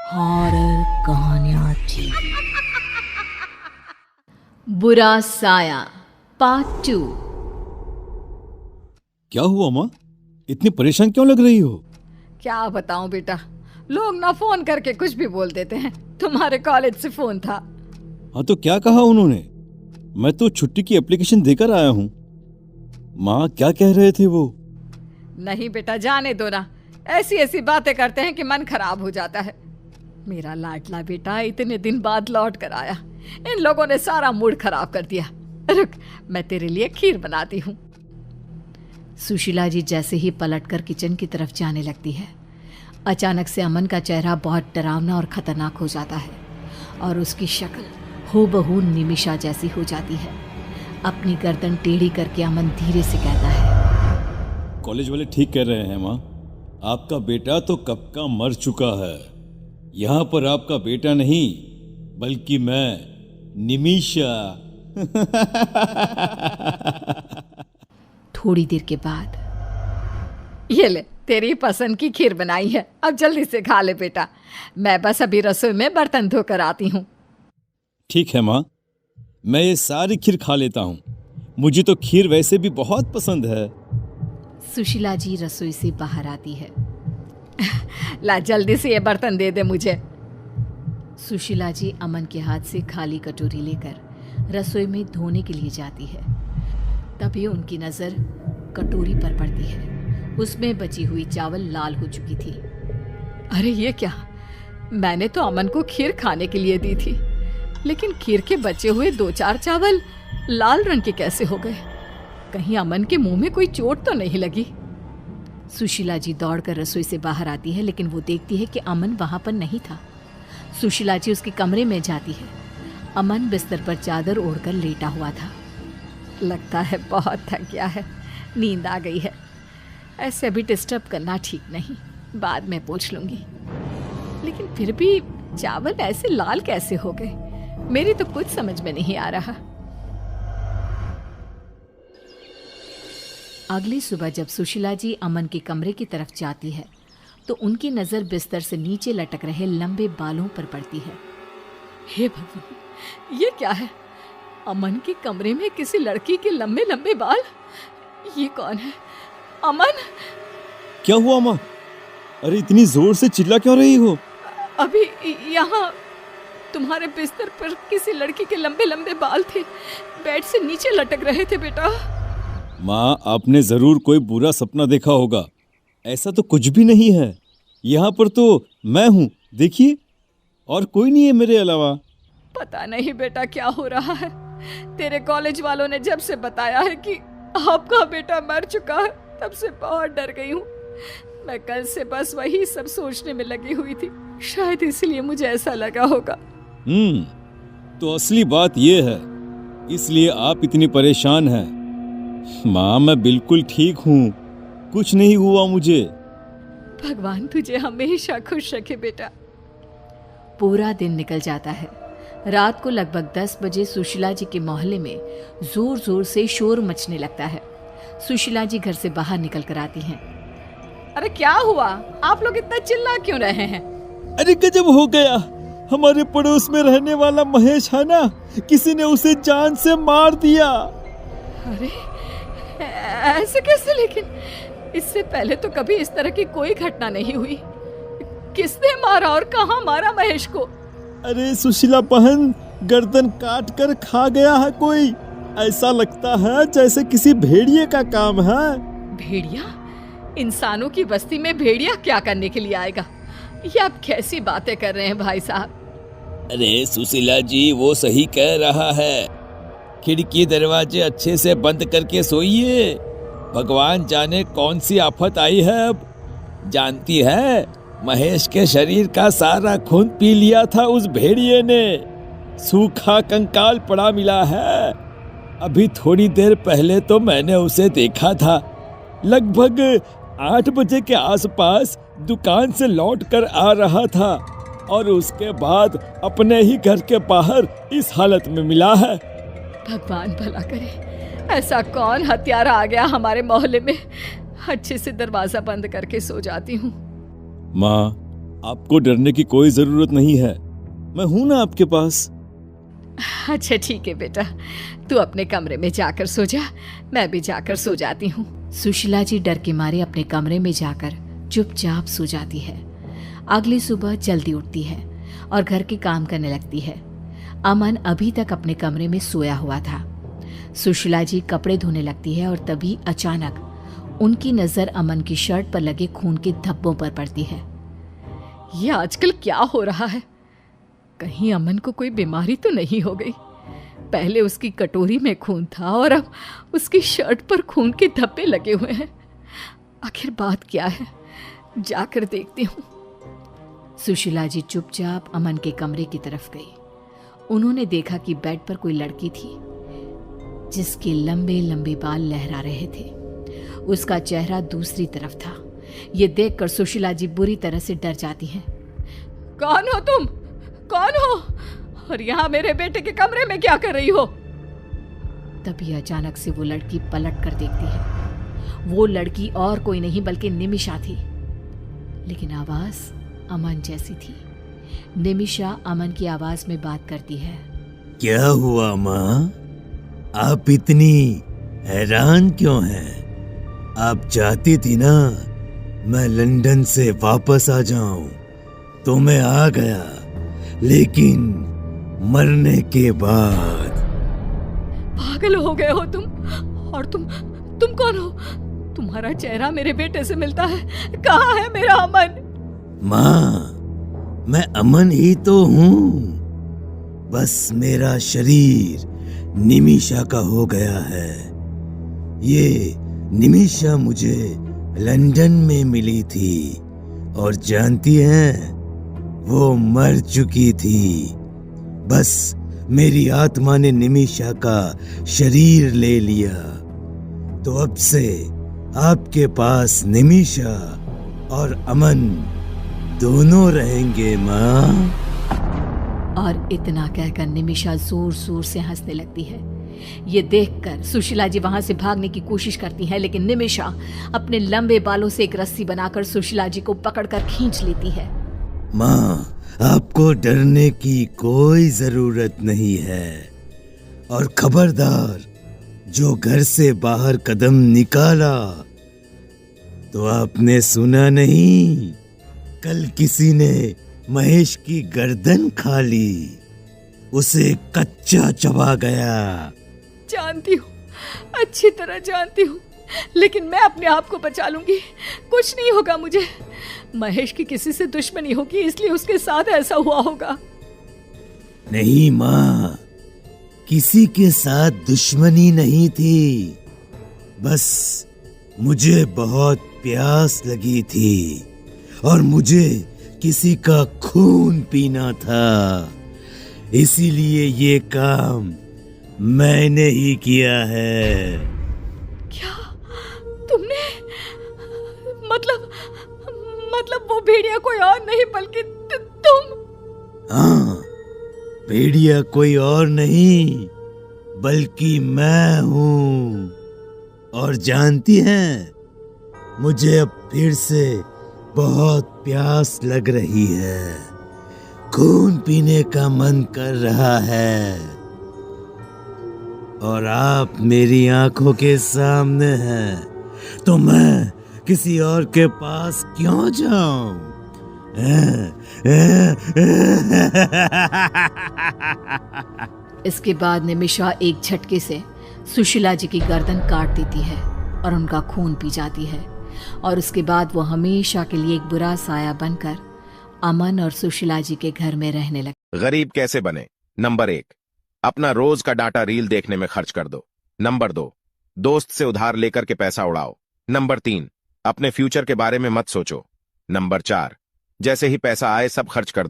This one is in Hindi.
हॉरर कहानियां थी। बुरा साया पार्ट 2। क्या हुआ माँ, इतनी परेशान क्यों लग रही हो? क्या बताऊं बेटा, लोग ना फोन करके कुछ भी बोल देते हैं। तुम्हारे कॉलेज से फोन था। हाँ तो क्या कहा उन्होंने? मैं तो छुट्टी की एप्लीकेशन देकर आया हूँ। माँ क्या कह रहे थे वो? नहीं बेटा, जाने दो ना। ऐसी ऐसी बातें करते हैं कि मन खराब हो जाता है। मेरा लाडला बेटा इतने दिन बाद लौट कर आया, इन लोगों ने सारा मूड खराब कर दिया। रुक, मैं तेरे लिए खीर बनाती हूँ। सुशीला जी जैसे ही पलटकर किचन की तरफ जाने लगती है, अचानक से अमन का चेहरा बहुत डरावना और खतरनाक हो जाता है और उसकी शक्ल हूबहू निमिषा जैसी हो जाती है। अपनी गर्दन टेढ़ी करके अमन धीरे से कहता है, कॉलेज वाले ठीक कह रहे हैं माँ, आपका बेटा तो कब का मर चुका है। यहाँ पर आपका बेटा नहीं बल्कि मैं, निमिषा। थोड़ी देर के बाद, ये ले, तेरी पसंद की खीर बनाई है, अब जल्दी से खा ले बेटा। मैं बस अभी रसोई में बर्तन धोकर आती हूँ। ठीक है माँ, मैं ये सारी खीर खा लेता हूँ। मुझे तो खीर वैसे भी बहुत पसंद है। सुशीला जी रसोई से बाहर आती है। ला, जल्दी से ये बर्तन दे दे मुझे। सुशीला जी अमन के हाथ से खाली कटोरी लेकर रसोई में धोने के लिए जाती है। तभी उनकी नज़र कटोरी पर पड़ती है। उसमें बची हुई चावल लाल हो चुकी थी। अरे ये क्या, मैंने तो अमन को खीर खाने के लिए दी थी, लेकिन खीर के बचे हुए 2-4 चावल लाल रंग के कैसे हो गए? कहीं अमन के मुंह में कोई चोट तो नहीं लगी? सुशीला जी दौड़कर रसोई से बाहर आती है, लेकिन वो देखती है कि अमन वहां पर नहीं था। सुशीला जी उसके कमरे में जाती है। अमन बिस्तर पर चादर ओढ़कर लेटा हुआ था। लगता है बहुत थक गया है, नींद आ गई है। ऐसे भी डिस्टर्ब करना ठीक नहीं, बाद में पूछ लूंगी। लेकिन फिर भी चावल ऐसे लाल कैसे हो गए? मेरी तो कुछ समझ में नहीं आ रहा। अगली सुबह जब सुशीला जी अमन के कमरे की तरफ जाती है तो उनकी नज़र बिस्तर से नीचे लटक रहे लंबे बालों पर पड़ती है। हे भगवान, ये क्या है? अमन के कमरे में किसी लड़की के लंबे लंबे बाल? ये कौन है? अमन! क्या हुआ माँ? अरे इतनी जोर से चिल्ला क्यों रही हो? अभी यहाँ तुम्हारे बिस्तर पर किसी लड़की के लंबे लंबे बाल थे, बेड से नीचे लटक रहे थे बेटा। माँ, आपने जरूर कोई बुरा सपना देखा होगा। ऐसा तो कुछ भी नहीं है। यहाँ पर तो मैं हूँ, देखिए, और कोई नहीं है मेरे अलावा। पता नहीं बेटा क्या हो रहा है। तेरे कॉलेज वालों ने जब से बताया है कि आपका बेटा मर चुका है, तब से बहुत डर गई हूँ। मैं कल से बस वही सब सोचने में लगी हुई थी, शायद इसलिए मुझे ऐसा लगा होगा। तो असली बात ये है, इसलिए आप इतनी परेशान हैं। माँ, मैं बिल्कुल ठीक हूँ, कुछ नहीं हुआ मुझे। भगवान तुझे हमेशा खुश रखे बेटा। पूरा दिन निकल जाता है। रात को लगभग 10 बजे सुशीला जी के मोहल्ले में जोर जोर से शोर मचने लगता है। सुशीला जी घर से बाहर निकल कर आती हैं। अरे क्या हुआ? आप लोग इतना चिल्ला क्यों रहे हैं? अरे गजब हो गया, हमारे पड़ोस में रहने वाला महेश है ना, किसी ने उसे जान से मार दिया। अरे ऐसे कैसे? लेकिन इससे पहले तो कभी इस तरह की कोई घटना नहीं हुई। किसने मारा और कहाँ मारा महेश को? अरे सुशीला बहन, गर्दन काट कर खा गया है कोई। ऐसा लगता है जैसे किसी भेड़िए का काम है। भेड़िया? इंसानों की बस्ती में भेड़िया क्या करने के लिए आएगा? ये आप कैसी बातें कर रहे हैं भाई साहब? अरे सुशीला जी वो सही कह रहा है, खिड़की दरवाजे अच्छे से बंद करके सोइए। भगवान जाने कौन सी आफत आई है अब। जानती है, महेश के शरीर का सारा खून पी लिया था उस भेड़िए ने। सूखा कंकाल पड़ा मिला है। अभी थोड़ी देर पहले तो मैंने उसे देखा था, लगभग 8 बजे के आसपास दुकान से लौट कर आ रहा था और उसके बाद अपने ही घर के बाहर इस हालत में मिला है। भगवान भला करे, ऐसा कौन हत्यारा आ गया हमारे मोहल्ले में? अच्छे से दरवाजा बंद करके सो जाती हूँ। माँ, आपको डरने की कोई जरूरत नहीं है, मैं हूं ना आपके पास। अच्छा ठीक है बेटा, तू अपने कमरे में जाकर सो जा, मैं भी जाकर सो जाती हूँ। सुशीला जी डर के मारे अपने कमरे में जाकर चुपचाप सो जाती है। अगली सुबह जल्दी उठती है और घर के काम करने लगती है। अमन अभी तक अपने कमरे में सोया हुआ था। सुशीला जी कपड़े धोने लगती है और तभी अचानक उनकी नजर अमन की शर्ट पर लगे खून के धब्बों पर पड़ती है। ये आजकल क्या हो रहा है? कहीं अमन को कोई बीमारी तो नहीं हो गई? पहले उसकी कटोरी में खून था और अब उसकी शर्ट पर खून के धब्बे लगे हुए हैं। आखिर बात क्या है? जाकर देखती हूँ। सुशीला जी चुपचाप अमन के कमरे की तरफ गई। उन्होंने देखा कि बेड पर कोई लड़की थी जिसके लंबे लंबे बाल लहरा रहे थे। उसका चेहरा दूसरी तरफ था। ये देखकर सुशीला जी बुरी तरह से डर जाती हैं। कौन हो तुम? कौन हो? और यहाँ मेरे बेटे के कमरे में क्या कर रही हो? तभी अचानक से वो लड़की पलट कर देखती है। वो लड़की और कोई नहीं बल्कि निमिषा थी, लेकिन आवाज अमन जैसी थी। निमिषा अमन की आवाज में बात करती है। क्या हुआ माँ? आप इतनी हैरान क्यों हैं? आप चाहती थी ना मैं लंदन से वापस आ जाऊं, तो मैं आ गया, लेकिन मरने के बाद। पागल हो गए हो तुम? और तुम कौन हो? तुम्हारा चेहरा मेरे बेटे से मिलता है। कहाँ है मेरा अमन? माँ, मैं अमन ही तो हूँ, बस मेरा शरीर निमिषा का हो गया है। ये निमिषा मुझे लंदन में मिली थी और जानती हैं, वो मर चुकी थी। बस मेरी आत्मा ने निमिषा का शरीर ले लिया, तो अब से आपके पास निमिषा और अमन दोनों रहेंगे माँ। और इतना कहकर निमिषा जोर जोर से हंसने लगती है। ये देखकर सुशीला जी वहां से भागने की कोशिश करती है, लेकिन निमिषा अपने लंबे बालों से एक रस्सी बनाकर सुशीला जी को पकड़कर खींच लेती है। माँ, आपको डरने की कोई जरूरत नहीं है। और खबरदार, जो घर से बाहर कदम निकाला तो आपने सुना नहीं, कल किसी ने महेश की गर्दन खा ली, उसे कच्चा चबा गया। जानती हूँ, अच्छी तरह जानती हूँ, लेकिन मैं अपने आप को बचा लूंगी। कुछ नहीं होगा मुझे। महेश की किसी से दुश्मनी होगी, इसलिए उसके साथ ऐसा हुआ होगा। नहीं माँ, किसी के साथ दुश्मनी नहीं थी, बस मुझे बहुत प्यास लगी थी और मुझे किसी का खून पीना था, इसीलिए ये काम मैंने ही किया है। क्या तुमने? मतलब वो भेड़िया कोई और नहीं बल्कि तुम? हाँ, भेड़िया कोई और नहीं बल्कि मैं हूँ। और जानती हैं, मुझे अब फिर से बहुत प्यास लग रही है, खून पीने का मन कर रहा है, और आप मेरी आंखों के सामने हैं, तो मैं किसी और के पास क्यों जाऊं? इसके बाद निमिषा एक झटके से सुशीला जी की गर्दन काट देती है और उनका खून पी जाती है। और उसके बाद वो हमेशा के लिए एक बुरा साया बनकर अमन और सुशीला जी के घर में रहने लगे। गरीब कैसे बने? नंबर 1, अपना रोज का डाटा रील देखने में खर्च कर दो। नंबर 2, दोस्त से उधार लेकर के पैसा उड़ाओ। नंबर 3, अपने फ्यूचर के बारे में मत सोचो। नंबर 4, जैसे ही पैसा आए सब खर्च कर दो।